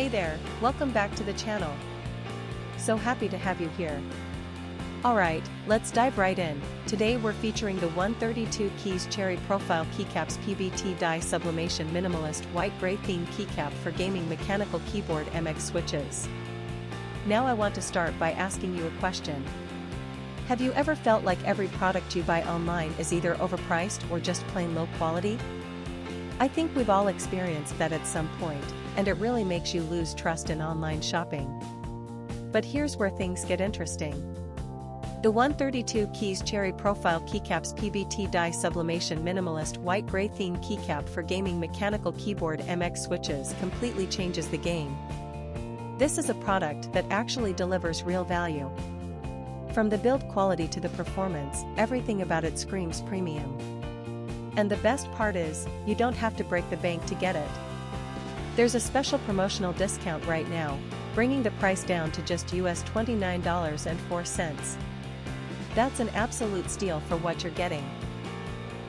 Hey there, welcome back to the channel. So happy to have you here. Alright, let's dive right in. Today we're featuring the 132 Keys Cherry Profile Keycaps PBT Die Sublimation Minimalist White Gray Theme Keycap for Gaming Mechanical Keyboard MX Switches. Now I want to start by asking you a question. Have you ever felt like every product you buy online is either overpriced or just plain low quality? I think we've all experienced that at some point, and it really makes you lose trust in online shopping. But here's where things get interesting. The 132 Keys Cherry Profile Keycaps PBT Die Sublimation Minimalist White Gray Theme Keycap for Gaming Mechanical Keyboard MX Switches completely changes the game. This is a product that actually delivers real value. From the build quality to the performance, everything about it screams premium. And the best part is, you don't have to break the bank to get it. There's a special promotional discount right now, bringing the price down to just US $29.04. That's an absolute steal for what you're getting.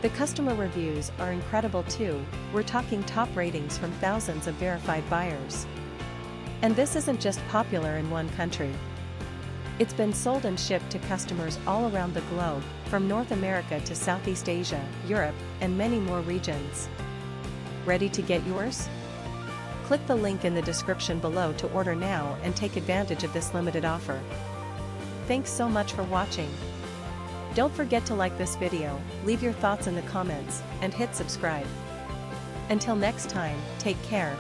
The customer reviews are incredible too, we're talking top ratings from thousands of verified buyers. And this isn't just popular in one country. It's been sold and shipped to customers all around the globe, from North America to Southeast Asia, Europe, and many more regions. Ready to get yours? Click the link in the description below to order now and take advantage of this limited offer. Thanks so much for watching. Don't forget to like this video, leave your thoughts in the comments, and hit subscribe. Until next time, take care.